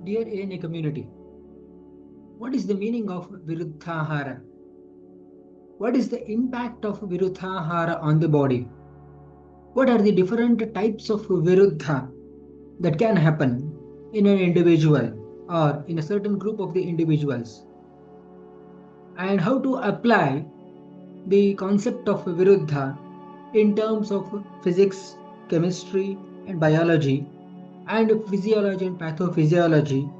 Dear ANA community, what is the meaning of Viruddha Ahara? What is the impact of Viruddha Ahara on the body? What are the different types of Viruddha that can happen in an individual or in a certain group of the individuals? And how to apply the concept of Viruddha in terms of physics, chemistry, and biology, and physiology and pathophysiology.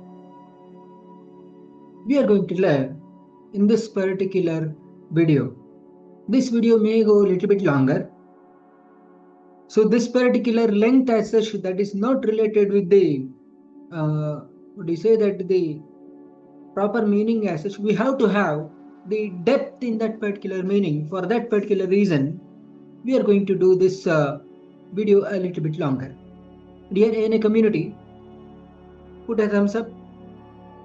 We are going to learn in this particular video. This video may go a little bit longer. So this particular length as such, that is not related with the the proper meaning as such. We have to have the depth in that particular meaning. For that particular reason, we are going to do this video a little bit longer. Dear ANA community, put a thumbs up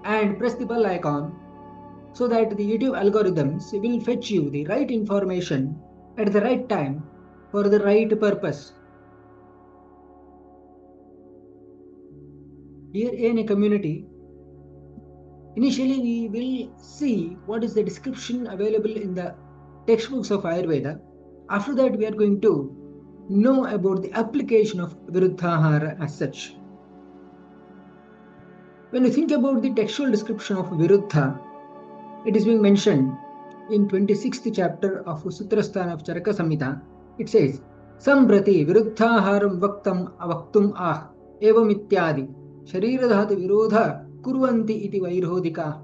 and press the bell icon so that the YouTube algorithms will fetch you the right information at the right time for the right purpose. Dear ANA community, initially we will see what is the description available in the textbooks of Ayurveda. After that, we are going to know about the application of Viruddha Ahara as such. When you think about the textual description of Viruddha, it is being mentioned in 26th chapter of Sutrasthana of Charaka Samhita. It says, Samprati Viruddha Aharam Vaktam Avaktum Ah Evam Ityadi Shariradhatu Virodha Kurvanti iti Vairodhika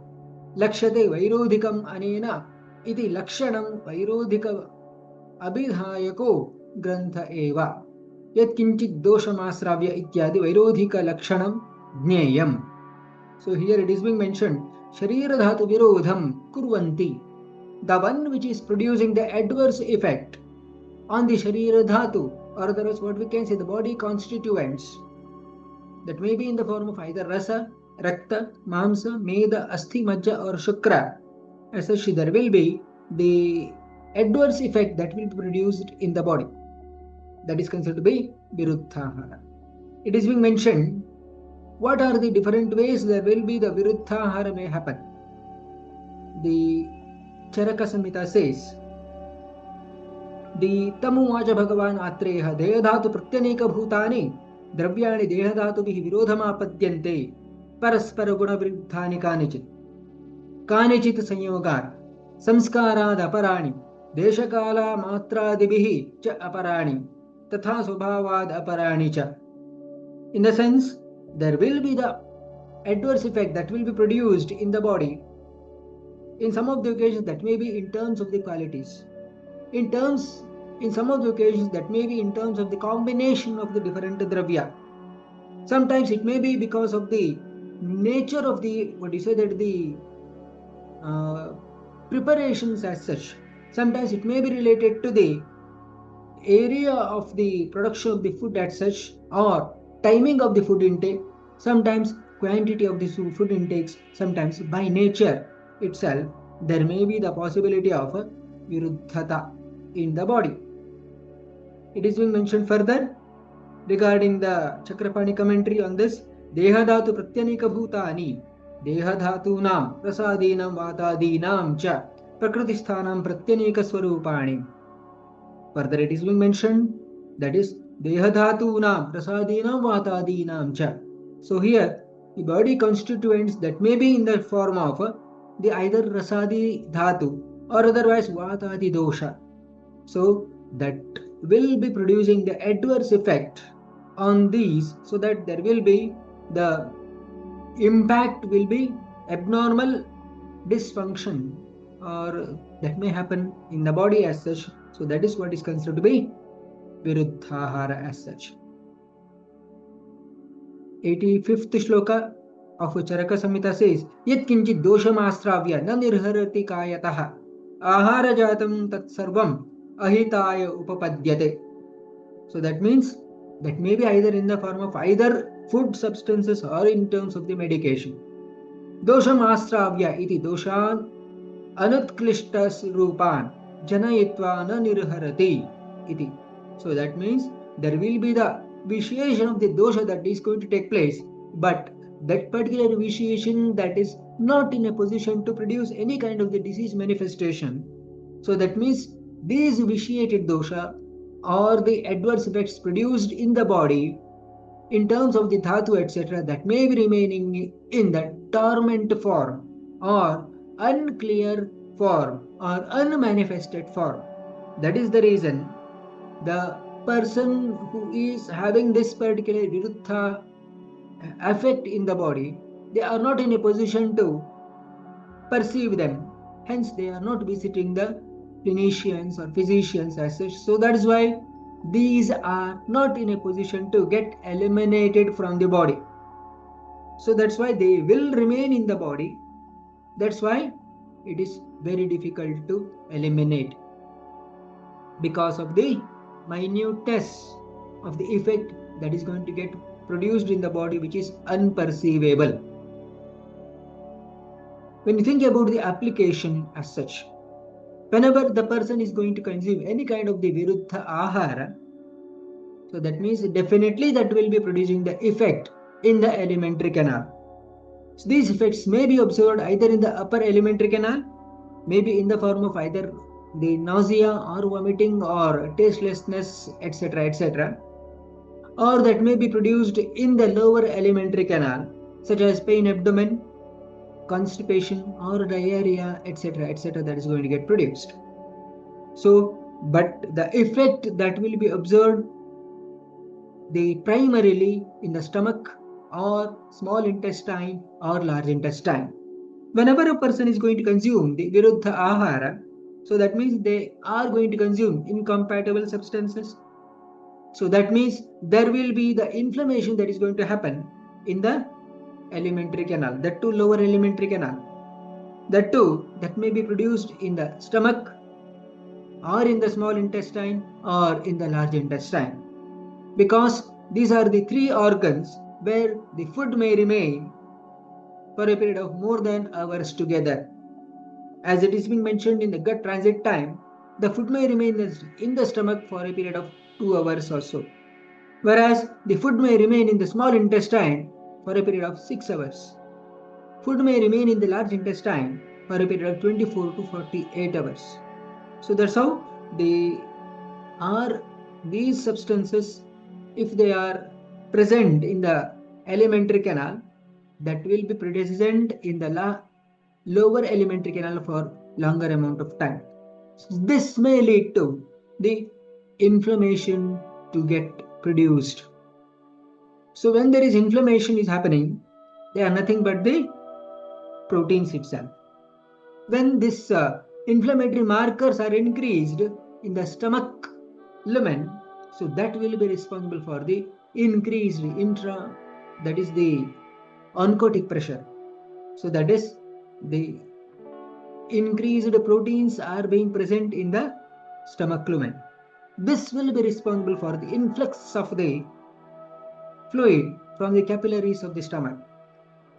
Lakshate Vairodhikam Anena iti Lakshanam Vairodhika Abhidhayako Grantha Eva Yat Kinchit Doshamasravya Ityadi Vairodhika Lakshanam Jneyam. So here it is being mentioned, Sharira Dhatu Virodham Kurvanti, the one which is producing the adverse effect on the Sharira Dhatu, or otherwise what we can say the body constituents, that may be in the form of either Rasa, Rakta, Mamsa, Meda, Asthi, Majja or Shukra. As such, there will be the adverse effect that will be produced in the body. That is considered to be Viruddha Ahara. It is being mentioned, what are the different ways there will be the Viruddha Ahara may happen? The Charaka Samhita says, the Tamu Vaja Bhagavan Atreha Dehadhatu Pratyaneka Bhutani Dravyani Dehadhatu Bihi Virodhamapadyante Paraspara Guna Viruddhani Kanichit Kanichit Sanyogar Samskarad Aparani Deshakala Matradibihi Cha Aparani Tatha Subhavad Aparani Cha. In the sense, there will be the adverse effect that will be produced in the body in some of the occasions that may be in terms of the qualities. In some of the occasions that may be in terms of the combination of the different dravya. Sometimes it may be because of the nature of the, preparations as such. Sometimes it may be related to the area of the production of the food as such, or timing of the food intake, sometimes quantity of the food intakes, sometimes by nature itself, there may be the possibility of a Viruddhata in the body. It is being mentioned further regarding the Chakrapani commentary on this. Dehadhatu Pratyanika Bhutani Dehadhatunam Prasadinam Vatadinam Cha Prakriti Sthanam Pratyanika Swarupani. Further it is being mentioned, that is Dehadhatunam Prasadinam Vatadinam Cha. So here the body constituents that may be in the form of the either Rasadi Dhatu or otherwise Vatadi Dosha. So that will be producing the adverse effect on these, so that there will be the impact will be abnormal dysfunction, or that may happen in the body as such. So that is what is considered to be Viruddha Ahara as such. 85th shloka of Charaka Samhita says, Yat kinchit doshamastravya na nirharati kayataha ahara jatam tat sarvam ahitaya upapadyate. So that means that may be either in the form of either food substances or in terms of the medication. Doshamastravya iti doshan anutklishtas rupan janayitva na nirharati iti. So that means there will be the vitiation of the dosha that is going to take place, but that particular vitiation that is not in a position to produce any kind of the disease manifestation. So that means these vitiated dosha or the adverse effects produced in the body in terms of the dhatu, etc., that may be remaining in the torment form or unclear form or unmanifested form. That is the reason the person who is having this particular viruddha effect in the body, they are not in a position to perceive them. Hence, they are not visiting the clinicians or physicians as such. So that is why these are not in a position to get eliminated from the body. So that's why they will remain in the body. That's why it is very difficult to eliminate because of the minuteness of the effect that is going to get produced in the body, which is unperceivable. When you think about the application as such, whenever the person is going to consume any kind of the Viruddha Ahara, so that means definitely that will be producing the effect in the alimentary canal. So these effects may be observed either in the upper alimentary canal, maybe in the form of either the nausea or vomiting or tastelessness, etc., etc., or that may be produced in the lower alimentary canal, such as pain abdomen, constipation or diarrhea, etc., etc., that is going to get produced. So, but the effect that will be observed, they primarily in the stomach or small intestine or large intestine. Whenever a person is going to consume the Viruddha Ahara, so that means they are going to consume incompatible substances. So that means there will be the inflammation that is going to happen in the alimentary canal, that too lower alimentary canal. That too, that may be produced in the stomach or in the small intestine or in the large intestine. Because these are the three organs where the food may remain for a period of more than hours together. As it is being mentioned in the gut transit time, the food may remain in the stomach for a period of 2 hours or so. Whereas the food may remain in the small intestine for a period of 6 hours. Food may remain in the large intestine for a period of 24 to 48 hours. So that's how these substances, if they are present in the alimentary canal, that will be present in the lower alimentary canal for longer amount of time. This may lead to the inflammation to get produced. So when there is inflammation is happening, they are nothing but the proteins itself. When this inflammatory markers are increased in the stomach lumen, so that will be responsible for the increased that is the oncotic pressure. So that is the increased proteins are being present in the stomach lumen. This will be responsible for the influx of the fluid from the capillaries of the stomach.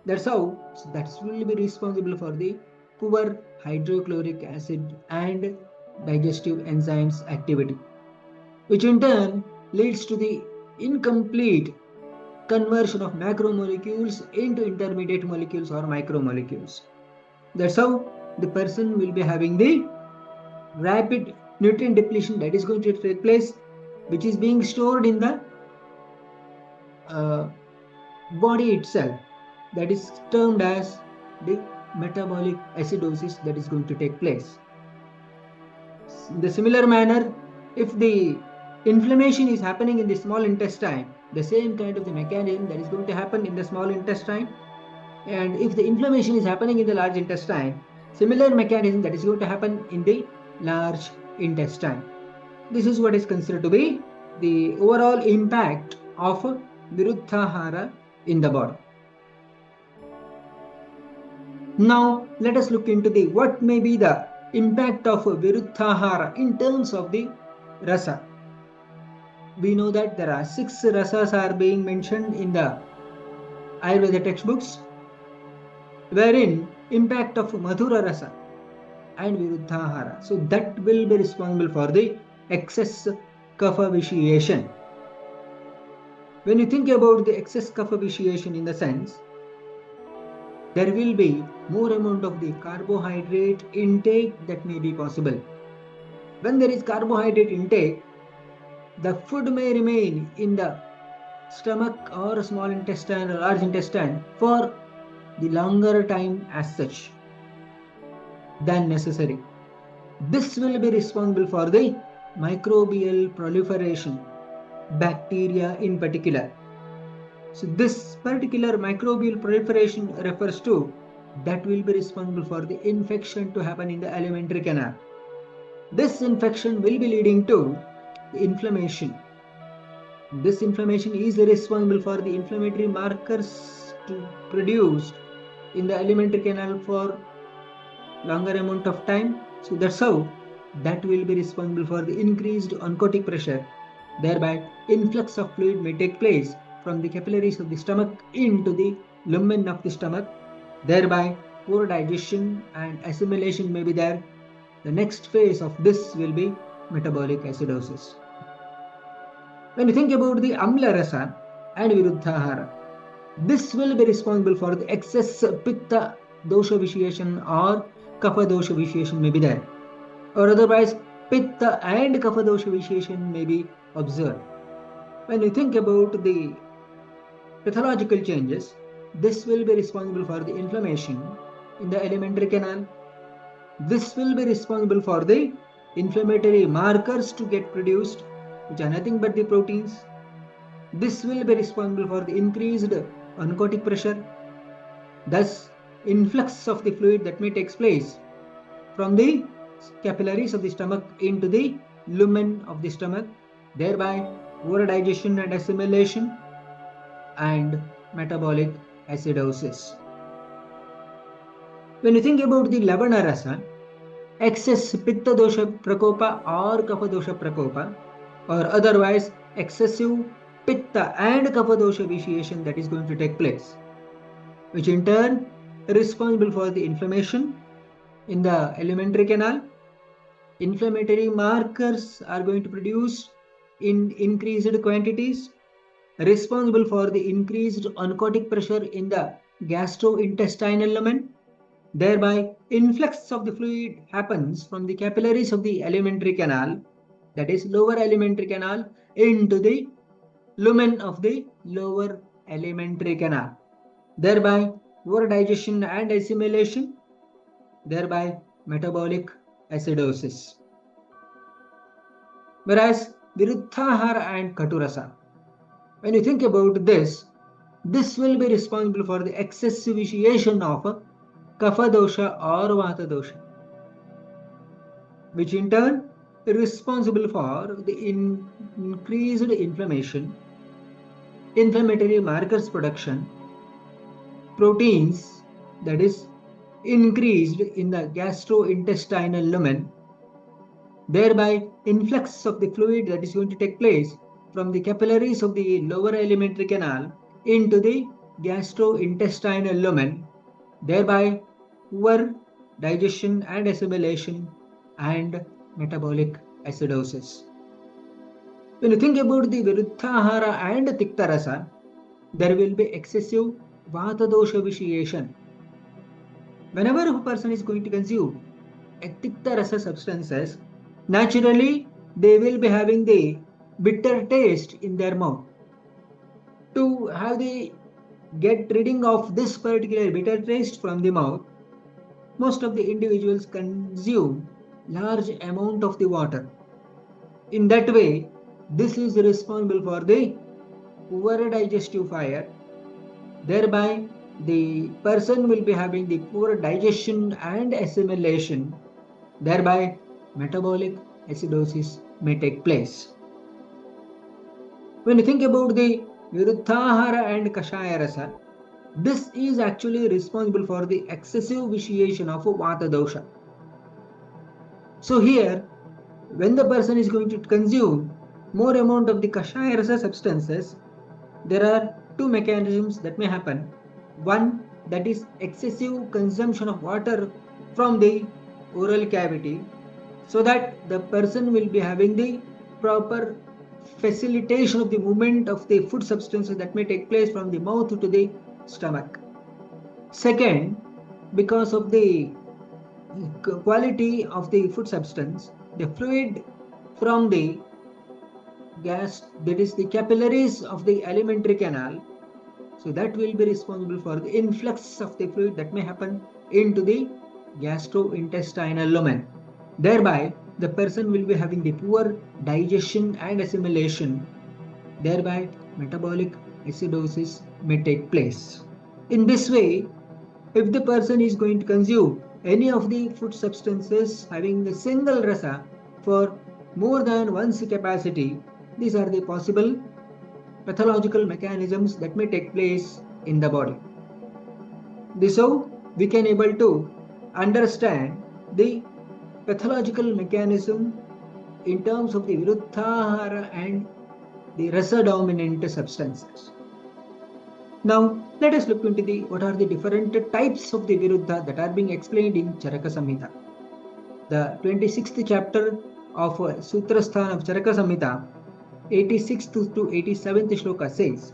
That's how that will be responsible for the poor hydrochloric acid and digestive enzymes activity, which in turn leads to the incomplete conversion of macromolecules into intermediate molecules or micromolecules. That's how the person will be having the rapid nutrient depletion that is going to take place, which is being stored in the body itself. That is termed as the metabolic acidosis that is going to take place. In the similar manner, if the inflammation is happening in the small intestine, the same kind of the mechanism that is going to happen in the small intestine, and if the inflammation is happening in the large intestine, similar mechanism that is going to happen in the large intestine. This is what is considered to be the overall impact of Viruddha Ahara in the body. Now let us look into the what may be the impact of Viruddha Ahara in terms of the rasa. We know that there are 6 rasas are being mentioned in the Ayurveda textbooks, wherein impact of Madhura rasa and Viruddha Ahara. So that will be responsible for the excess kapha vitiation. When you think about the excess kapha vitiation in the sense, there will be more amount of the carbohydrate intake that may be possible. When there is carbohydrate intake, the food may remain in the stomach or small intestine or large intestine for the longer time as such than necessary. This will be responsible for the microbial proliferation, bacteria in particular. So this particular microbial proliferation refers to that will be responsible for the infection to happen in the alimentary canal. This infection will be leading to the inflammation. This inflammation is responsible for the inflammatory markers to produced in the alimentary canal for longer amount of time. So that's how that will be responsible for the increased oncotic pressure. Thereby, influx of fluid may take place from the capillaries of the stomach into the lumen of the stomach. Thereby, poor digestion and assimilation may be there. The next phase of this will be metabolic acidosis. When you think about the Amla Rasa and Viruddha Ahara, this will be responsible for the excess Pitta dosha vitiation or Kapha dosha vitiation may be there. Or otherwise, Pitta and Kapha dosha vitiation may be observed. When you think about the pathological changes, this will be responsible for the inflammation in the alimentary canal. This will be responsible for the inflammatory markers to get produced, which are nothing but the proteins. This will be responsible for the increased oncotic pressure, thus influx of the fluid that may take place from the capillaries of the stomach into the lumen of the stomach, thereby poor digestion and assimilation and metabolic acidosis. When you think about the Lavana Rasa, excess Pitta dosha prakopa or Kapha dosha prakopa, or otherwise excessive Pitta and Kapha dosha vitiation that is going to take place, which in turn is responsible for the inflammation in the alimentary canal. Inflammatory markers are going to produce in increased quantities, responsible for the increased oncotic pressure in the gastrointestinal lumen. Thereby, influx of the fluid happens from the capillaries of the alimentary canal, that is lower alimentary canal, into the lumen of the lower alimentary canal. Thereby, poor digestion and assimilation, thereby metabolic acidosis. Whereas Viruddha Ahara and Katurasa, when you think about this, this will be responsible for the excessive vitiation of Kapha dosha or Vata dosha, which in turn is responsible for the increased inflammation, inflammatory markers production, proteins that is increased in the gastrointestinal lumen, thereby influx of the fluid that is going to take place from the capillaries of the lower alimentary canal into the gastrointestinal lumen, thereby poor digestion and assimilation and metabolic acidosis. When you think about the Viruddha Ahara and Tikta Rasa, there will be excessive Vata dosha vitiation. Whenever a person is going to consume Tikta Rasa substances, naturally they will be having the bitter taste in their mouth. To have the get rid of this particular bitter taste from the mouth, most of the individuals consume large amount of the water. In that way, this is responsible for the poor digestive fire. Thereby, the person will be having the poor digestion and assimilation. Thereby, metabolic acidosis may take place. When you think about the Viruddha Ahara and Kashaya Rasa, this is actually responsible for the excessive vitiation of Vata dosha. So here, when the person is going to consume more amount of the Kashaya Rasa substances, there are two mechanisms that may happen. One, that is excessive consumption of water from the oral cavity, so that the person will be having the proper facilitation of the movement of the food substances that may take place from the mouth to the stomach. Second, because of the quality of the food substance, the fluid from the gas, that is the capillaries of the alimentary canal, so that will be responsible for the influx of the fluid that may happen into the gastrointestinal lumen. Thereby, the person will be having the poor digestion and assimilation. Thereby, metabolic acidosis may take place. In this way, if the person is going to consume any of the food substances having a single rasa for more than one's capacity, these are the possible pathological mechanisms that may take place in the body. This how we can able to understand the pathological mechanism in terms of the Viruddha Ahara and the rasa dominant substances. Now let us look into the what are the different types of the Viruddha that are being explained in Charaka Samhita. The 26th chapter of Sutrasthan of Charaka Samhita, 86th to 87th shloka says,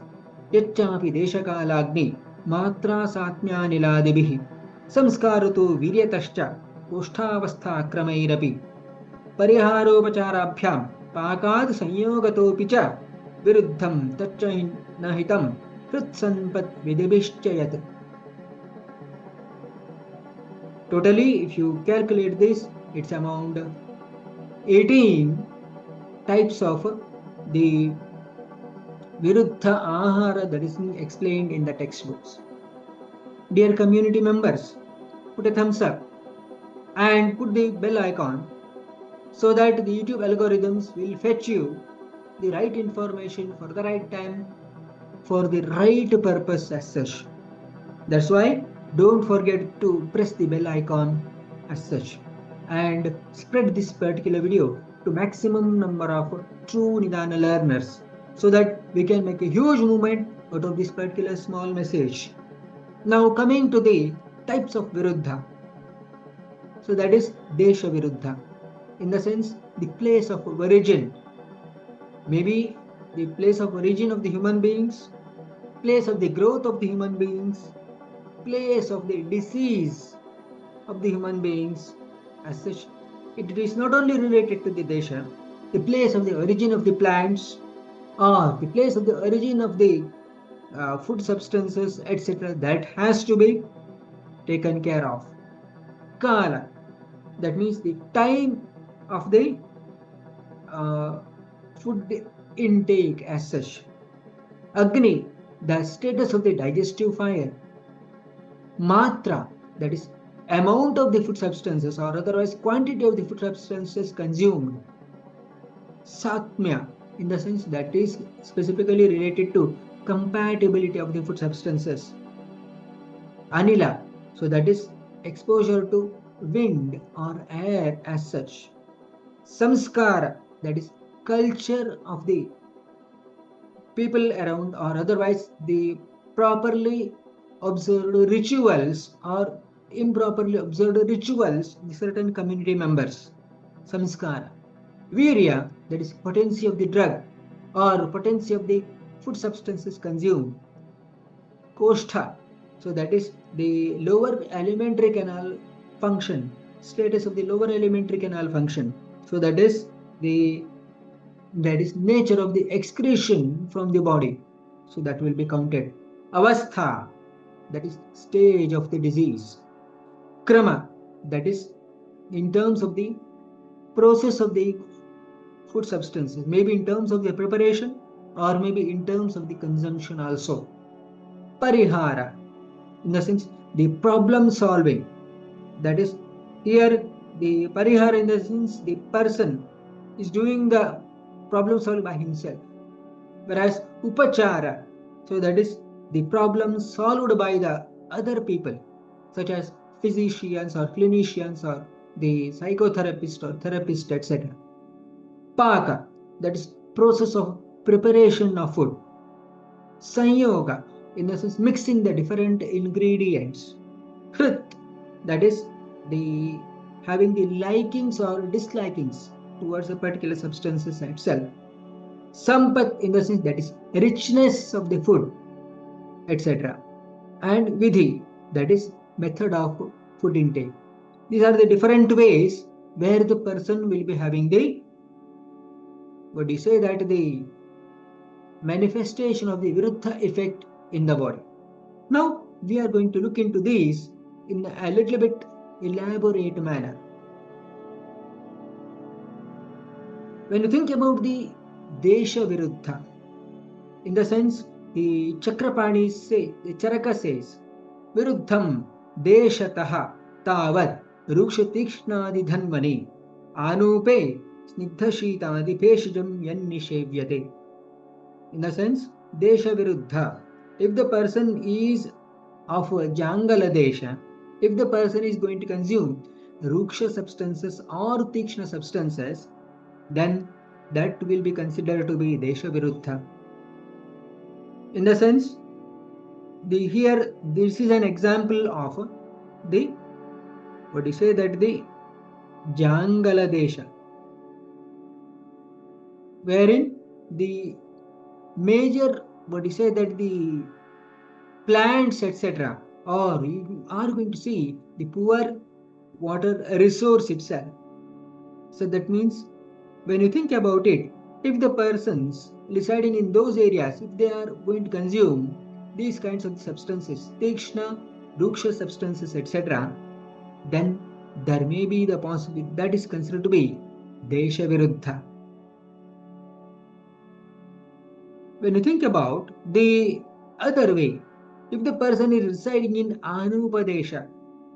Yacchapi deshakalagni matra satmya niladibhi samskarutu viryatascha košthavastha kramairapi परिहारोपचाराभ्याम पाकाद संयोगतोपि च विरुद्धम तच्च नहितम हृत्संपत् विधिभिश्चयत्. Totally, if you calculate this, it's around 18 types of the Viruddha Ahara that is explained in the textbooks. Dear community members, put a thumbs up and put the bell icon so that the YouTube algorithms will fetch you the right information for the right time, for the right purpose as such. That's why don't forget to press the bell icon as such and spread this particular video to maximum number of true Nidana learners so that we can make a huge movement out of this particular small message. Now coming to the types of Viruddha. So that is Desha Viruddha. In the sense, the place of origin. Maybe the place of origin of the human beings, place of the growth of the human beings, place of the disease of the human beings. As such, it is not only related to the Desha, the place of the origin of the plants, or the place of the origin of the food substances, etc. That has to be taken care of. Kala, that means the time of the food intake as such. Agni, the status of the digestive fire. Matra, that is amount of the food substances or otherwise quantity of the food substances consumed. Satmya, in the sense that is specifically related to compatibility of the food substances. Anila, so that is exposure to wind or air as such. Samskara, that is culture of the people around or otherwise the properly observed rituals or improperly observed rituals in certain community members. Samskara. Virya, that is potency of the drug or potency of the food substances consumed. Koshtha, so that is the lower alimentary canal function, status of the lower alimentary canal function. So that is nature of the excretion from the body. So that will be counted. Avastha, that is stage of the disease. Krama, that is in terms of the process of the food substances, maybe in terms of the preparation or maybe in terms of the consumption also. Parihara, in the sense the problem solving, that is here the parihara in the sense the person is doing the problem solving by himself, whereas upachara, so that is the problem solved by the other people such as physicians or clinicians or the psychotherapist or therapist, etc. Paka, that is process of preparation of food. Sanyoga, in the sense mixing the different ingredients. Hrit, that is the having the likings or dislikings towards a particular substances itself. Sampat, in the sense that is richness of the food, etc. And vidhi, That is method of food intake. These are the different ways where the person will be having the, the manifestation of the Viruddha effect in the body. Now we are going to look into these in a little bit elaborate manner. When you think about the Desha Viruddha, in the sense the Chakrapani the Charaka says, Viruddham Deshataha Tavad Rukshatikšnadi Dhanvani Anupe Snigdhashitadi Peshijam Yannishevyate. In the sense, Desha Viruddha, if the person is of Jangala Desha, if the person is going to consume Ruksha substances or Tikshna substances, then that will be considered to be Desha Viruddha. In the sense, here this is an example of the, the Jangala Desha, wherein the major, the plants, etc., or you are going to see the poor water resource itself. So that means, when you think about it, if the persons residing in those areas, if they are going to consume these kinds of substances, Tikshna, Ruksha substances, etc., then there may be the possibility that is considered to be Desha Viruddha. When you think about the other way, if the person is residing in Anupadesha,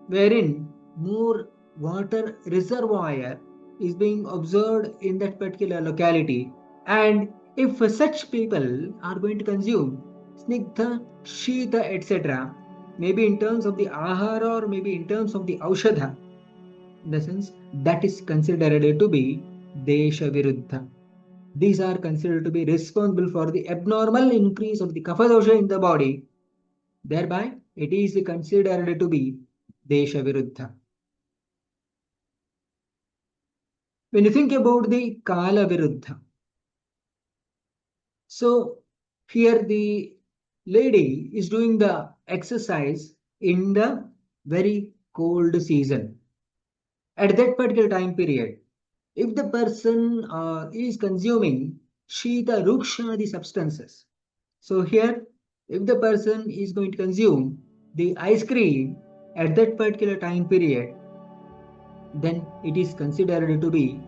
wherein more water reservoir is being observed in that particular locality, and if such people are going to consume Snigdha, Shita, etc., maybe in terms of the Ahara or maybe in terms of the Aushadha, in the sense that is considered to be Desha Viruddha. These are considered to be responsible for the abnormal increase of the Kapha dosha in the body. Thereby, it is considered to be Desha Viruddha. When you think about the Kala Viruddha, so here the lady is doing the exercise in the very cold season. At that particular time period, if the person is consuming Shita Rukshadi substances, so here if the person is going to consume the ice cream at that particular time period, then it is considered to be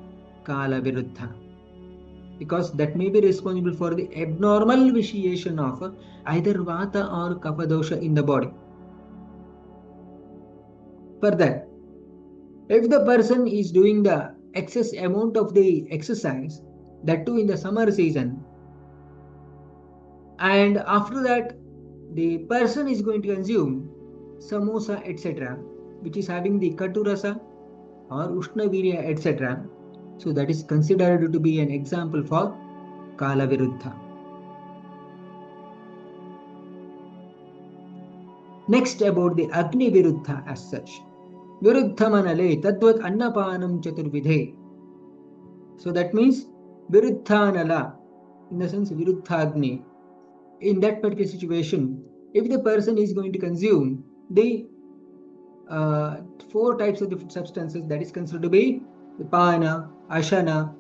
Kala Viruddha, because that may be responsible for the abnormal vitiation of either Vata or Kapha dosha in the body. Further, if the person is doing the excess amount of the exercise, that too in the summer season, and after that the person is going to consume samosa, etc., which is having the katurasa or ushnavirya, etc., so that is considered to be an example for Kala Viruddha. Next, about the Agni Viruddha as such. Viruddha manale tadvat annapanam chaturvidhe. So that means Viruddhanala, in the sense Viruddhagni. In that particular situation, if the person is going to consume the 4 types of the food substances, that is considered to be the Pana, Ashana,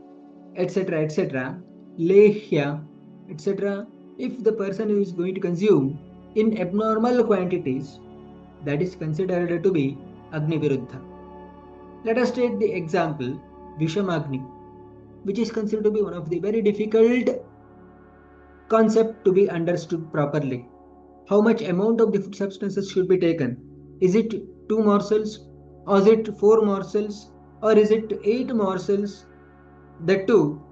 etc., etc., Lehya, etc., if the person is going to consume in abnormal quantities, that is considered to be Agni Viruddha. Let us take the example Vishamagni, which is considered to be one of the very difficult concept to be understood properly. How much amount of the food substances should be taken? Is it 2 morsels, or is it 4 morsels, or is it 8 morsels? That too,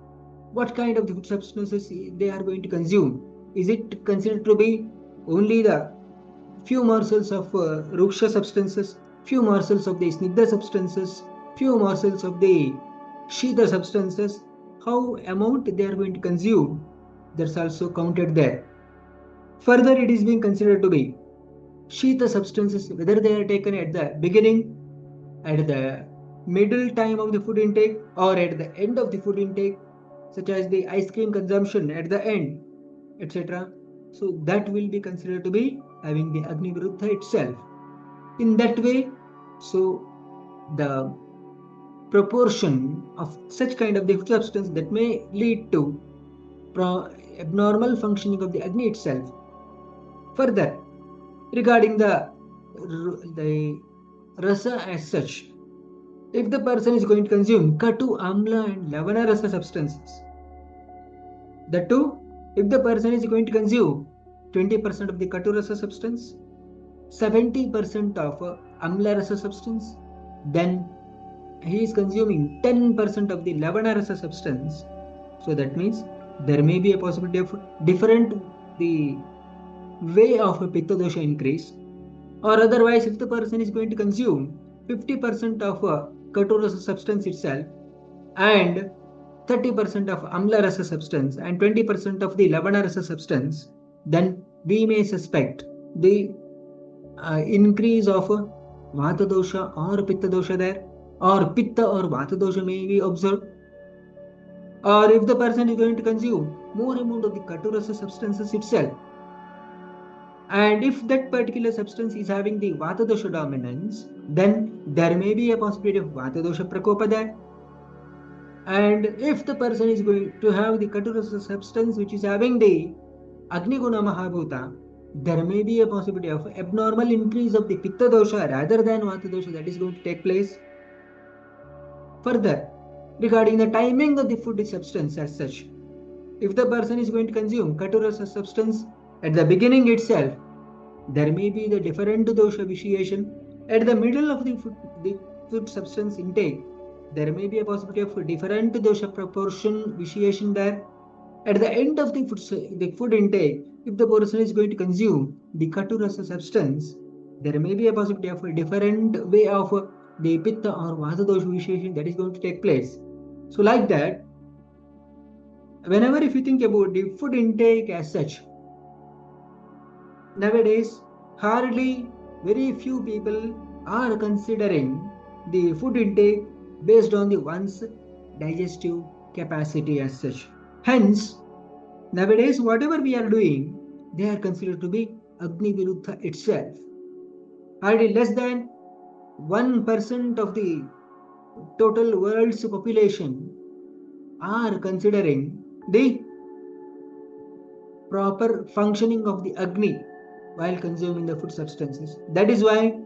what kind of the food substances they are going to consume? Is it considered to be only the few morsels of Ruksha substances, few morsels of the Snigdha substances, few morsels of the Shita substances? How amount they are going to consume, that's also counted there. Further, it is being considered to be Shita substances, whether they are taken at the beginning, at the middle time of the food intake, or at the end of the food intake, such as the ice cream consumption at the end, etc. So that will be considered to be having the Agni Viruddha itself. In that way, so the proportion of such kind of the food substance that may lead to abnormal functioning of the Agni itself. Further, regarding the rasa as such, if the person is going to consume katu, amla and lavana rasa substances, the two, if the person is going to consume 20% of the katu rasa substance, 70% of amla rasa substance, then he is consuming 10% of the lavana rasa substance. So that means there may be a possibility of different the way of a pitta dosha increase, or otherwise if the person is going to consume 50% of katu rasa substance itself and 30% of amla rasa substance and 20% of the lavana rasa substance, then we may suspect the increase of vata dosha or pitta dosha there, or pitta or vata dosha may be observed. Or if the person is going to consume more amount of the katu rasa substances itself, and if that particular substance is having the vata dosha dominance, then there may be a possibility of vata dosha prakopa there. And if the person is going to have the katu rasa substance which is having the agni guna mahabhuta, there may be a possibility of abnormal increase of the pitta dosha rather than vata dosha that is going to take place. Further, regarding the timing of the food substance as such, if the person is going to consume katu rasa substance at the beginning itself, there may be the different dosha vitiation. At the middle of the food substance intake, there may be a possibility of different dosha proportion vitiation there. At the end of the food intake, if the person is going to consume the katu rasa substance, there may be a possibility of a different way of the pitta or vata dosha vitiation that is going to take place. So like that, whenever if you think about the food intake as such, nowadays hardly very few people are considering the food intake based on the one's digestive capacity as such. Hence, nowadays whatever we are doing, they are considered to be Agni Viruddha itself. Hardly less than 1% of the total world's population are considering the proper functioning of the Agni while consuming the food substances. That is why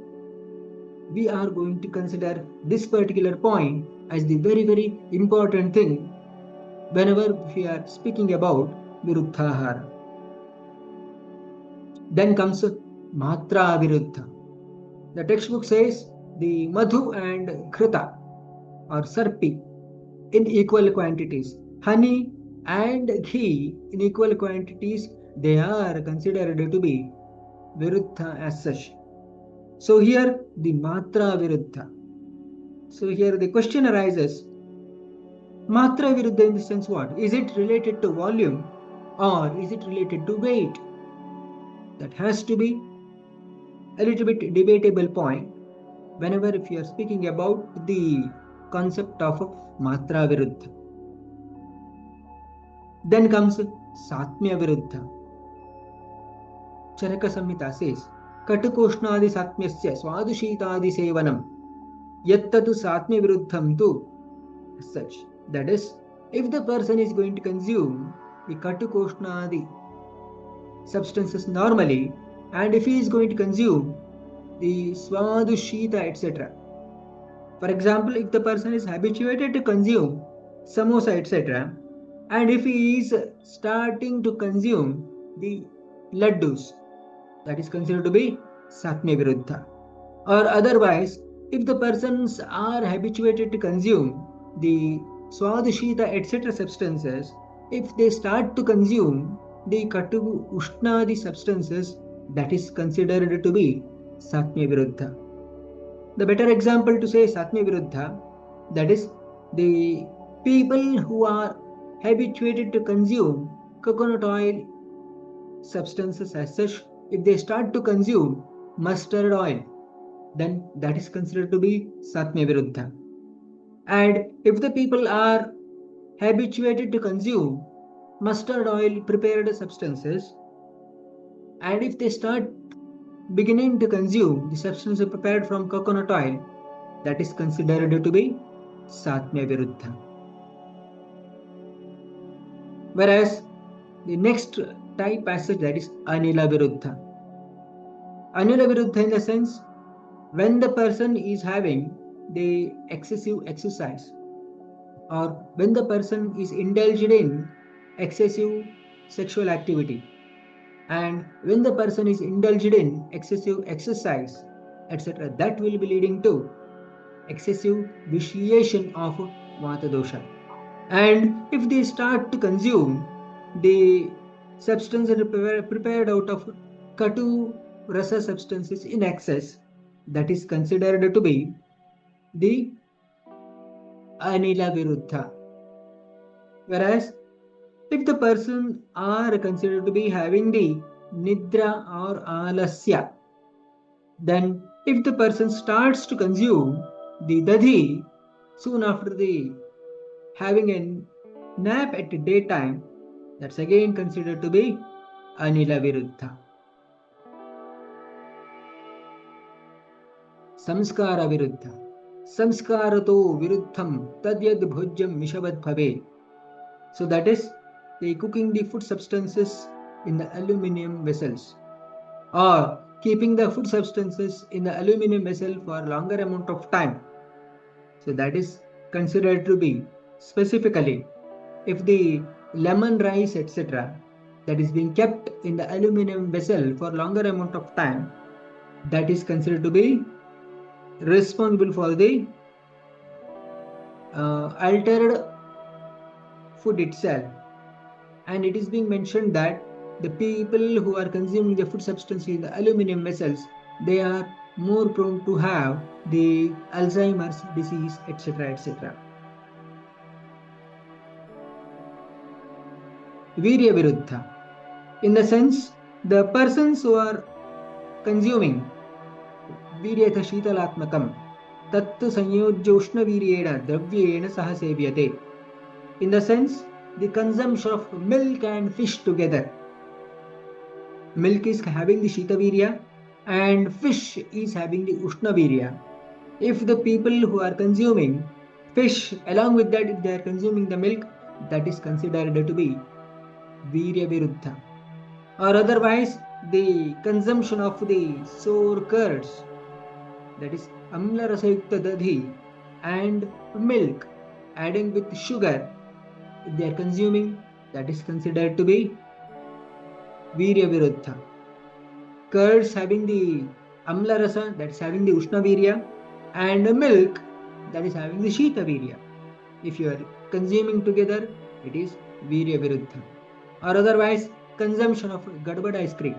we are going to consider this particular point as the very, very important thing whenever we are speaking about Viruddha Ahara. Then comes Matra Viruddha. The textbook says the Madhu and Khrita or Sarpi in equal quantities. Honey and ghee in equal quantities, they are considered to be Viruddha as such. So here the Matra Viruddha. So here the question arises, Matra Viruddha in the sense what? Is it related to volume or is it related to weight? That has to be a little bit debatable point whenever if you are speaking about the concept of Matra Viruddha. Then comes Satmya Viruddha. Charaka Samhita says, Katukoshnadi Satmyasya Swadushitadi Sevanam Yattatu Satmya Viruddham tu. As such, that is, if the person is going to consume the Katukoshnadi substances normally, and if he is going to consume the Swadushita etc. For example, if the person is habituated to consume samosa etc., and if he is starting to consume the laddus, that is considered to be Satmya Viruddha. Or otherwise, if the persons are habituated to consume the Swadushita etc. substances, if they start to consume the Katu Ushnadi substances, that is considered to be Satmya Viruddha. The better example to say Satmya Viruddha, that is the people who are habituated to consume coconut oil substances as such, if they start to consume mustard oil, then that is considered to be Satmya Viruddha. And if the people are habituated to consume mustard oil prepared substances, and if they start beginning to consume the substance prepared from coconut oil, that is considered to be Satmya Viruddha. Whereas the next type passage, that is Anila Viruddha. Anila Viruddha in the sense when the person is having the excessive exercise, or when the person is indulged in excessive sexual activity, and when the person is indulged in excessive exercise, etc., that will be leading to excessive vitiation of Vata dosha. And if they start to consume the substances prepared out of Katu rasa substances in excess, that is considered to be the Anila Viruddha. Whereas if the person are considered to be having the Nidra or Alasya, then if the person starts to consume the Dadhi soon after the having a nap at the daytime, that's again considered to be Anila Viruddha. Samskara Viruddha. Samskarato Viruddham Tadyad Bhojyam Mishabad Bhave. So that is the cooking the food substances in the aluminium vessels, or keeping the food substances in the aluminium vessel for a longer amount of time. So that is considered to be specifically if the lemon rice, etc., that is being kept in the aluminium vessel for longer amount of time, that is considered to be responsible for the altered food itself. And it is being mentioned that the people who are consuming the food substance in the aluminium vessels, they are more prone to have the Alzheimer's disease, etc., etc. Virya Viruddha. In the sense, the persons who are consuming Viryatha Shitalatmakam Tattu Sanyojyoshna Viryena Dravyena Saha Sevyate. In the sense, the consumption of milk and fish together. Milk is having the Shita Virya and fish is having the Ushna Virya. If the people who are consuming fish, along with that, if they are consuming the milk, that is considered to be Virya Viruddha. Or otherwise, the consumption of the sour curds, that is Amla Rasayukta Dadhi, and milk, adding with sugar, if they are consuming, that is considered to be Virya Viruddha. Curds having the Amla Rasa, that is having the Ushna Virya, and milk, that is having the Shita Virya. If you are consuming together, it is Virya Viruddha. Or otherwise, consumption of Gadbad ice cream.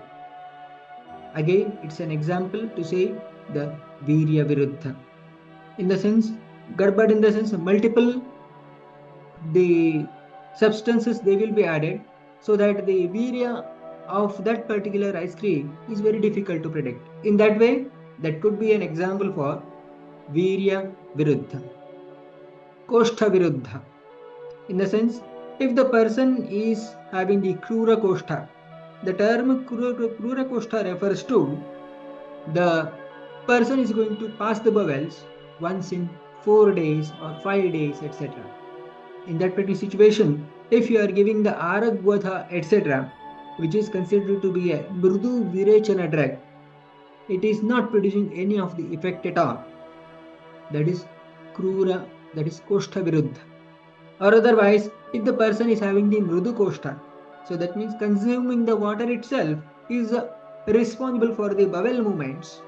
Again, it's an example to say the Virya Viruddha. In the sense, Gadbad in the sense multiple the substances they will be added, so that the Virya of that particular ice cream is very difficult to predict. In that way, that could be an example for Virya Viruddha. Koshtha Viruddha. In the sense, if the person is having the Krura Koshtha, the term Krura Koshtha refers to the person is going to pass the bowels once in 4 days or 5 days, etc. In that particular situation, if you are giving the Aragvatha, etc., which is considered to be a Mrudu Virechana drug, it is not producing any of the effect at all. That is Krura, that is Koshtha Viruddha. Or otherwise, if the person is having the Mrudu Koshtha, so that means consuming the water itself is responsible for the bowel movements.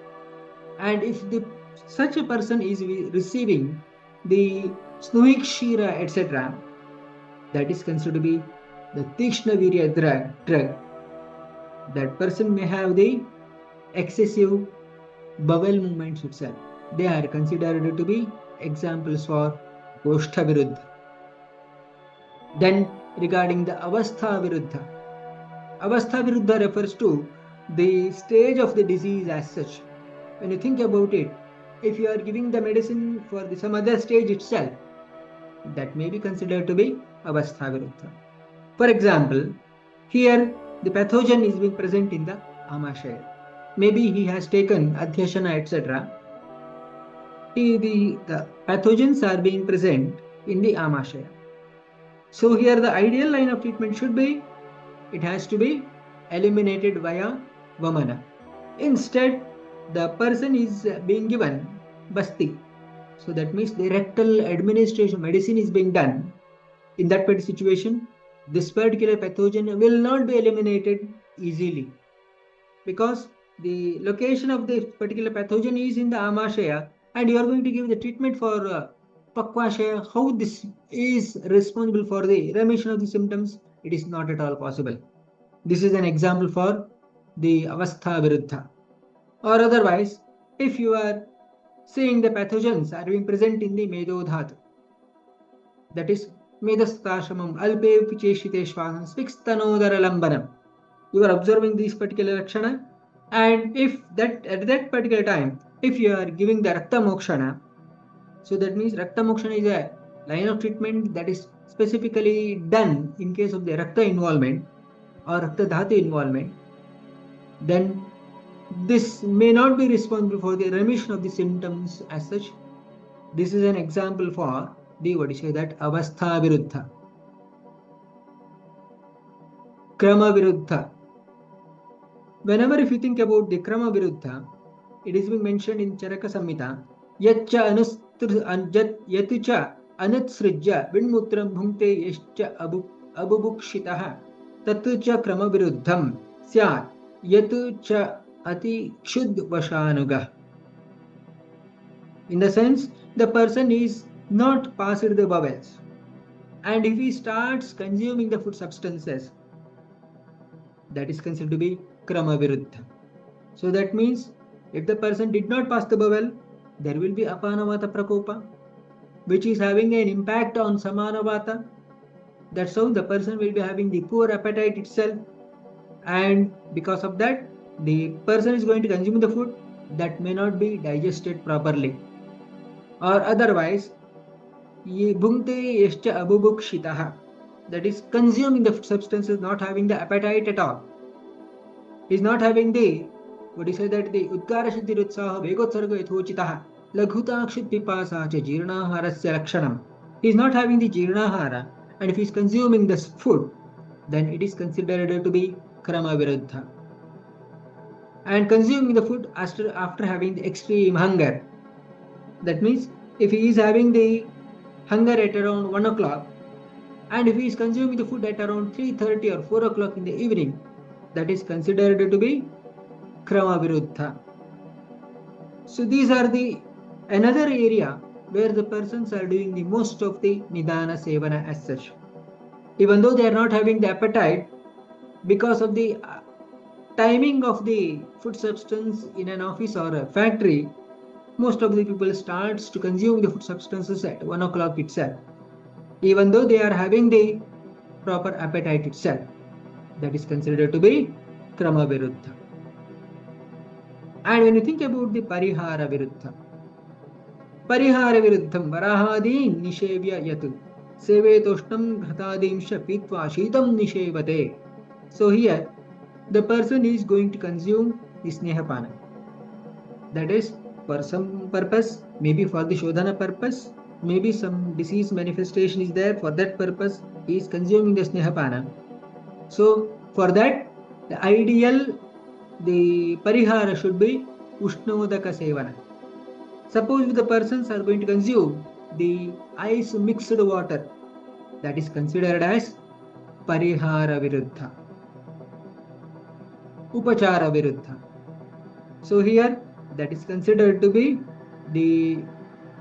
And if such a person is receiving the Snuik Shira, etc., that is considered to be the Tikshna Virya drug. That person may have the excessive bowel movements itself. They are considered to be examples for Koshtha Viruddha. Then regarding the Avastha Viruddha. Avastha Viruddha refers to the stage of the disease as such. When you think about it, if you are giving the medicine for some other stage itself, that may be considered to be Avastha Viruddha. For example, here the pathogen is being present in the Amashaya. maybe he has taken adhyasana, etc. The pathogens are being present in the amashaya. So here the ideal line of treatment should be, it has to be eliminated via vamana. Instead, the person is being given basti. So that means the rectal administration medicine is being done. In that particular situation, this particular pathogen will not be eliminated easily, because the location of this particular pathogen is in the amashaya, and you are going to give the treatment for pakvashaya. How this is responsible for the remission of the symptoms? It is not at all possible. This is an example for the avastha viruddha. Or otherwise, if you are seeing the pathogens are being present in the medodhat, that is medastashamam alpe vicheshite shvasan spikstanodara lambanam. You are observing this particular lakshana, and if that at that particular time, if you are giving the rakta mokshana, so that means rakta mokshana is a line of treatment that is specifically done in case of the rakta involvement or rakta dhatu involvement, then this may not be responsible for the remission of the symptoms as such. This is an example for the, what do you say, that avastha viruddha. Krama viruddha. Whenever if you think about the krama viruddha, it is being mentioned in Charaka Samhita, yatcha anutsrijya vinmutram bhungte yascha abubukshitaha tatcha krama viruddham syat yatu cha ati kshuddvashanuga. In the sense, the person is not passed the bowels, and if he starts consuming the food substances, that is considered to be krama viruddha. So that means if the person did not pass the bowel, there will be apanavata prakopa, which is having an impact on samanavata. That's how the person will be having the poor appetite itself, and because of that, the person is going to consume the food that may not be digested properly. Or otherwise, bhungte yascha abubukshitaha, that is consuming the substances, not having the appetite at all. Is not having the, what do you say, that the udgara shuddhirutsaha vegotsarga yathochitaha laghutakshit pipasa cha jirnaharasya lakshanam. He is not having the jirnahara, and if he is consuming this food, then it is considered to be krama viruddha. And consuming the food after having the extreme hunger. That means if he is having the hunger at around 1 o'clock, and if he is consuming the food at around 3:30 or 4 o'clock in the evening, that is considered to be krama viruddha. So these are the another area where the persons are doing the most of the nidana sevana as such. Even though they are not having the appetite, because of the timing of the food substance in an office or a factory, most of the people starts to consume the food substances at 1 o'clock itself, even though they are having the proper appetite itself. That is considered to be krama viruddha. And when you think about the parihara viruddha varahadi nishevya yatu sevetoshtam ghatadimsha pitva shitam nishevate. So here the person is going to consume the snehapana. That is for some purpose, maybe for the shodhana purpose, maybe some disease manifestation is there, for that purpose he is consuming the snehapana. So for that, the ideal, the parihara should be ushnodaka sevana. Suppose the persons are going to consume the ice mixed water, that is considered as parihara viruddha. Upachara viruddha. So here that is considered to be the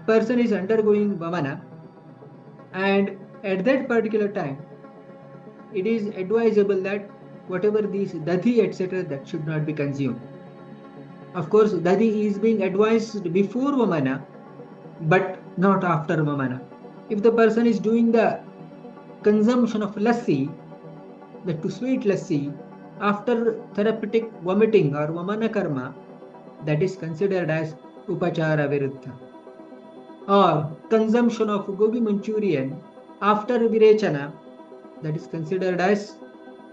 person is undergoing vamana, and at that particular time it is advisable that whatever these dadhi etc. that should not be consumed. Of course, dadhi is being advised before vamana, but not after vamana. If the person is doing the consumption of lassi, the to sweet lassi, after therapeutic vomiting or vamana karma, that is considered as upachara viruddha. Or consumption of gobi Manchurian after virechana, that is considered as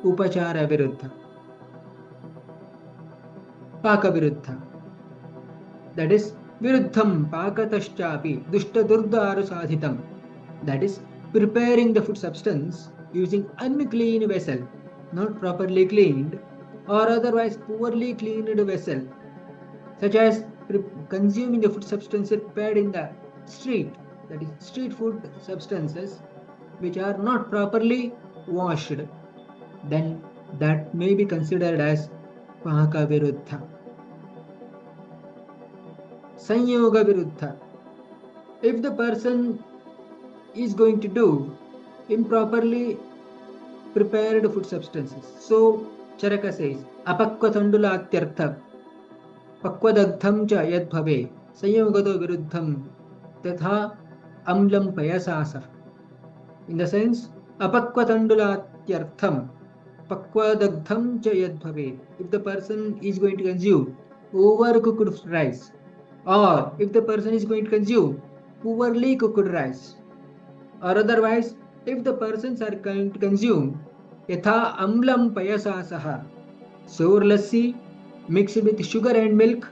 upachara viruddha. Pakaviruddha. That is Viruddham Pakataschapi Dushtadurdaru Sadhitam. That is preparing the food substance using unclean vessel, not properly cleaned, or otherwise poorly cleaned vessel, such as consuming the food substances prepared in the street, that is street food substances which are not properly washed, then that may be considered as Paka Viruddha. Sanyoga Viruddha. If the person is going to do improperly prepared food substances. So Charaka says, Apakvatandulatyartha Pakwadagdham cha yad bhave Sanyogato Viruddham Tatha Amlam Payasasa. In the sense, Apakvatandulatyartham Pakwadagdham cha yad bhave. If the person is going to consume overcooked rice, or if the person is going to consume poorly cooked rice, or otherwise if the persons are going to consume yatha amlam payasasaha, sour lassi mixed with sugar and milk,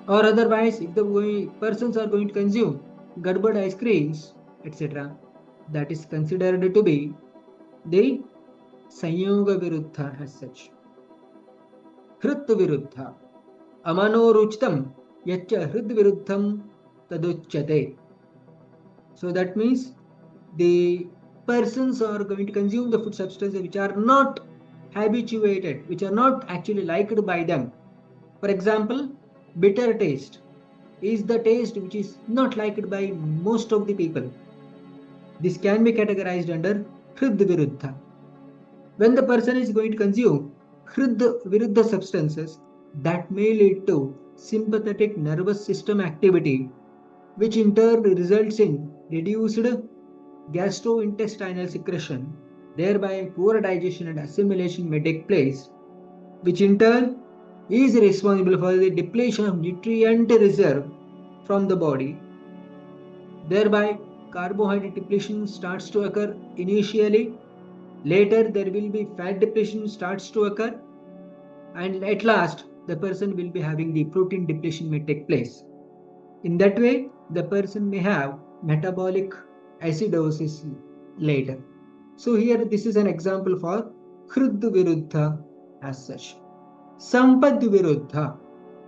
or otherwise if the persons are going to consume gadbad ice creams, etc., that is considered to be the sanyoga viruddha as such. Hrit viruddha. Amanoruchitam yacha hrid viruddham taduchyate. So that means the persons are going to consume the food substances which are not habituated, which are not actually liked by them. For example, bitter taste is the taste which is not liked by most of the people. This can be categorized under Hrid Viruddha. When the person is going to consume Hrid Viruddha substances, that may lead to sympathetic nervous system activity, which in turn results in reduced gastrointestinal secretion, thereby poor digestion and assimilation may take place, which in turn is responsible for the depletion of nutrient reserve from the body. Thereby, carbohydrate depletion starts to occur initially, later there will be fat depletion starts to occur, and at last the person will be having the protein depletion may take place. In that way, the person may have metabolic acidosis later. So here this is an example for Hrid Viruddha as such. Sampad Viruddha.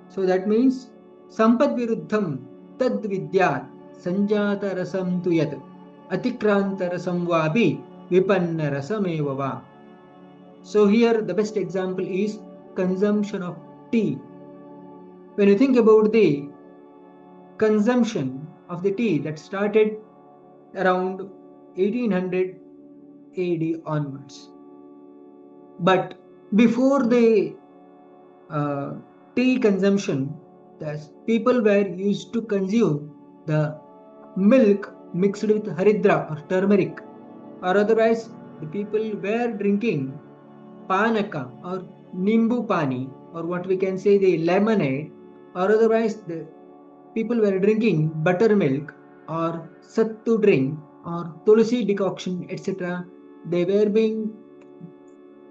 So that means Sampad Viruddham Tad Vidyat Sanjata Rasam Tuyat Atikranta Rasam Vabi Vipanna Rasameva Va. So here the best example is consumption of tea. When you think about the consumption of the tea that started around 1800 AD onwards. But before the tea consumption, the people were used to consume the milk mixed with haridra or turmeric, or otherwise the people were drinking panaka or nimbu pani, or what we can say the lemonade, or otherwise the people were drinking buttermilk or sattu drink or tulsi decoction, etc. They were being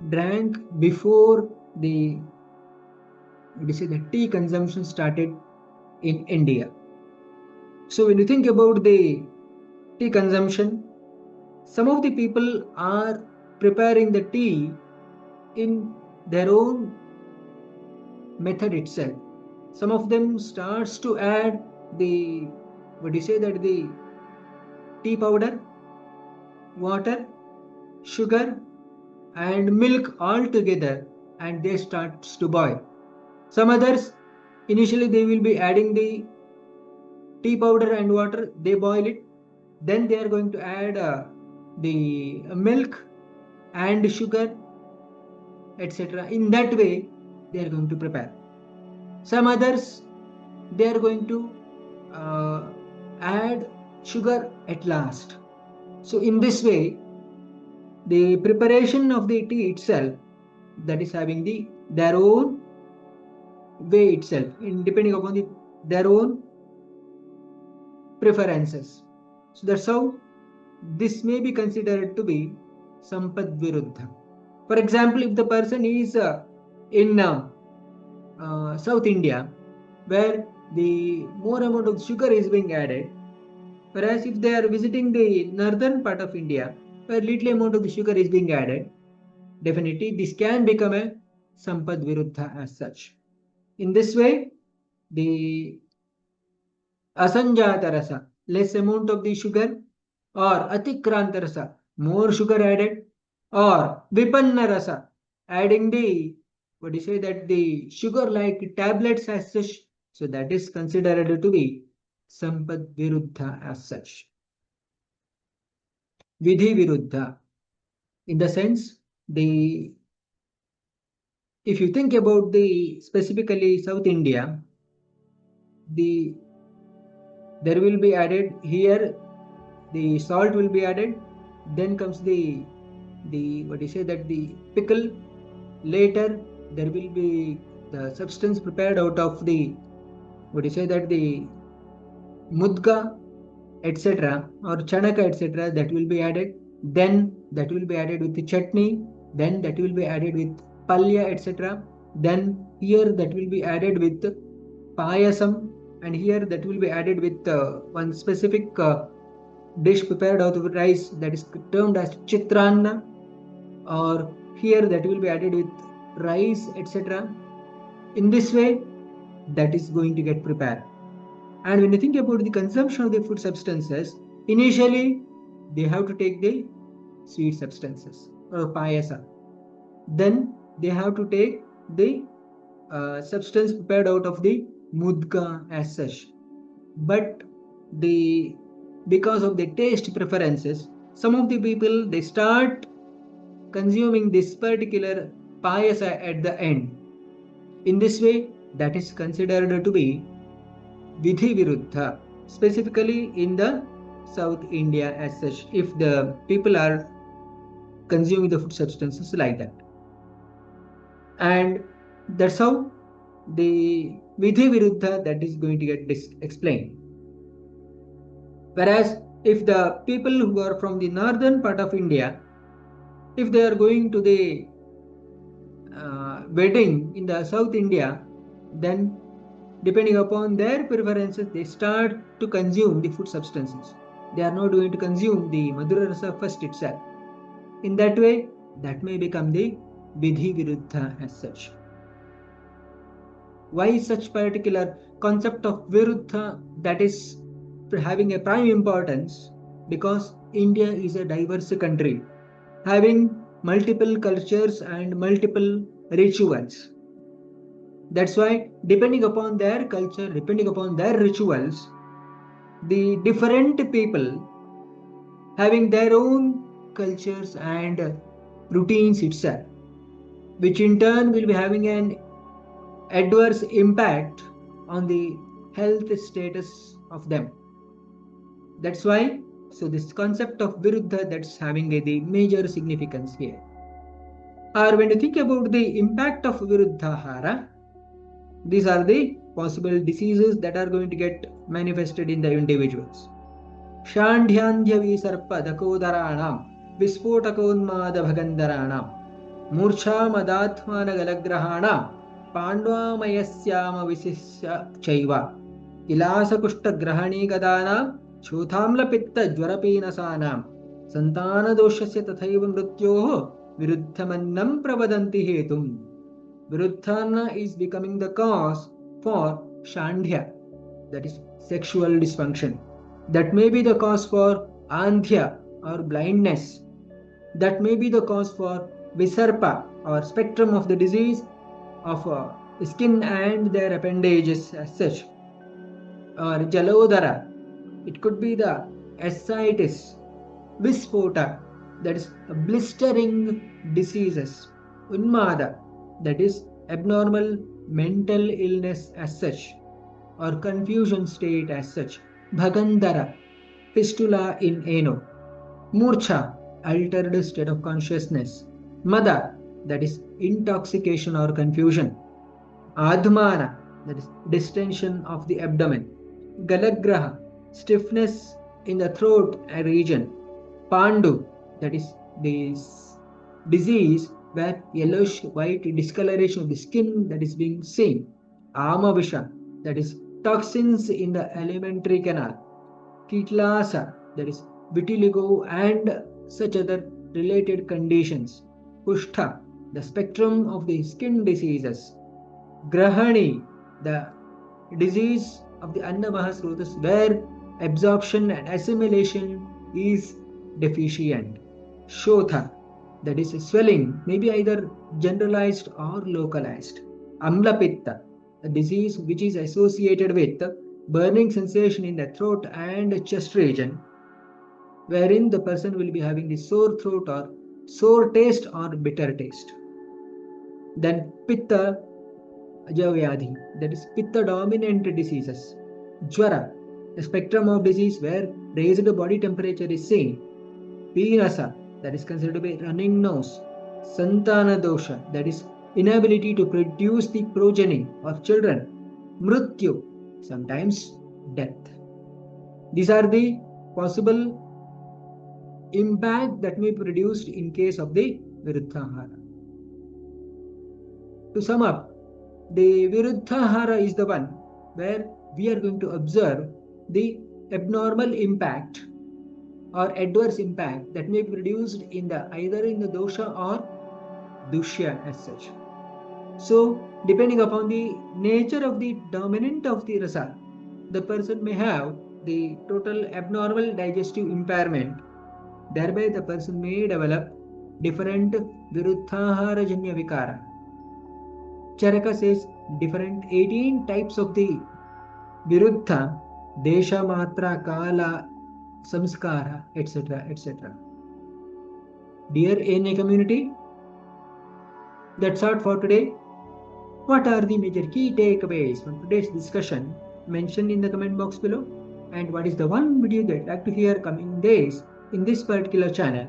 drank before the tea consumption started in India. So when you think about the tea consumption, some of the people are preparing the tea in their own method itself. Some of them starts to add the the tea powder, water, sugar and milk all together, and they starts to boil. Some others initially they will be adding the tea powder and water, they boil it, then they are going to add the milk and sugar, etc. In that way they are going to prepare. Some others they are going to add sugar at last. So in this way, the preparation of the tea itself, that is having their own way itself, depending upon their own preferences. So that's how this may be considered to be Sampad Viruddha. For example, if the person is in South India, where the more amount of sugar is being added. Whereas if they are visiting the northern part of India, where little amount of the sugar is being added, definitely this can become a Sampad Viruddha as such. In this way, the Asanjata rasa, less amount of the sugar, or Atikranta rasa, more sugar added, or Vipanna rasa, adding the, what do you say, that the sugar like tablets as such, so that is considered to be Sampad Viruddha as such. Vidhi Viruddha, in the sense, the if you think about the specifically South India, the there will be added here, the salt will be added, then comes the what do you say, that the pickle, later there will be the substance prepared out of the, what do you say, that the mudga, etc., or chanaka, etc., that will be added, then that will be added with the chutney, then that will be added with palya, etc., then here that will be added with payasam, and here that will be added with one specific dish prepared out of rice that is termed as chitranna, or here that will be added with rice, etc. In this way, that is going to get prepared. And when you think about the consumption of the food substances, initially they have to take the sweet substances or payasa. Then they have to take the substance prepared out of the mudga as such. But because of the taste preferences, some of the people, they start consuming this particular payasa at the end. In this way, that is considered to be Vidhi Viruddha, specifically in the South India as such, if the people are consuming the food substances like that. And that's how the Vidhi Viruddha that is going to get explained. Whereas if the people who are from the northern part of India, if they are going to the wedding in the South India, then depending upon their preferences, they start to consume the food substances. They are not going to consume the Madhura Rasa first itself. In that way, that may become the Vidhi Viruddha as such. Why such particular concept of Viruddha that is having a prime importance? Because India is a diverse country, having multiple cultures and multiple rituals. That's why, depending upon their culture, depending upon their rituals, the different people having their own cultures and routines itself, which in turn will be having an adverse impact on the health status of them. That's why, so this concept of Viruddha, that's having the major significance here. Or when you think about the impact of Viruddha Ahara, these are the possible diseases that are going to get manifested in the individuals. Shandhyandhya visarpa dakodaranam vispotakaunmada bhagandaranam murcha madatmana galagrahanam pandvamayasyama visisya chaiva kilasa kushta grahani gadanam chothamla pitta jwarapinasanam santana doshasya tathaiva mrityoho viruddhamannam pravadanti hetum. Viruddhana is becoming the cause for Shandhya, that is sexual dysfunction. That may be the cause for Andhya or blindness. That may be the cause for Visarpa or spectrum of the disease of skin and their appendages as such. Or Jalodhara, it could be the ascites, Vispota, that is blistering diseases, Unmada, that is abnormal mental illness as such, or confusion state as such, Bhagandara, fistula in ano, Murcha, altered state of consciousness, Mada, that is intoxication or confusion, Admana, that is distension of the abdomen, Galagraha, stiffness in the throat region, Pandu, that is this disease where yellowish white discoloration of the skin that is being seen. Amavisha, that is toxins in the alimentary canal. Kitlasa, that is vitiligo and such other related conditions. Kushtha, the spectrum of the skin diseases. Grahani, the disease of the Annamahasrotas where absorption and assimilation is deficient. Shotha, that is swelling, may be either generalized or localized. Amlapitta, a disease which is associated with burning sensation in the throat and chest region, wherein the person will be having the sore throat or sour taste or bitter taste. Then Pitta Javyadhi, that is Pitta dominant diseases. Jwara, a spectrum of disease where raised body temperature is seen. Pinasa, that is considered to be running nose. Santana dosha, that is inability to produce the progeny of children. Mrityu, sometimes death. These are the possible impact that may be produced in case of the Viruddha Ahara. To sum up, the Viruddha Ahara is the one where we are going to observe the abnormal impact or adverse impact that may be produced in the either in the dosha or dushya as such. So, depending upon the nature of the dominant of the rasa, the person may have the total abnormal digestive impairment. Thereby, the person may develop different Viruddhahara Janya Vikara. Charaka says different 18 types of the Viruddha, Desha Matra, Kala, Samskara, etc. etc. Dear ANA community, that's all for today. What are the major key takeaways from today's discussion? Mention in the comment box below. And what is the one video that you'd like to hear coming days in this particular channel?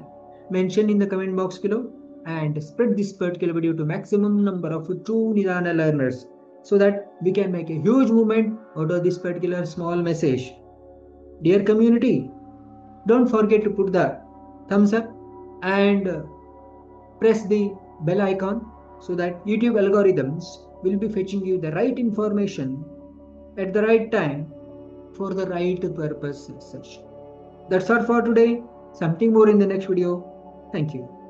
Mention in the comment box below and spread this particular video to maximum number of true Nidana learners so that we can make a huge movement out of this particular small message. Dear community, don't forget to put the thumbs up and press the bell icon so that YouTube algorithms will be fetching you the right information at the right time for the right purpose as such. That's all for today. Something more in the next video. Thank you.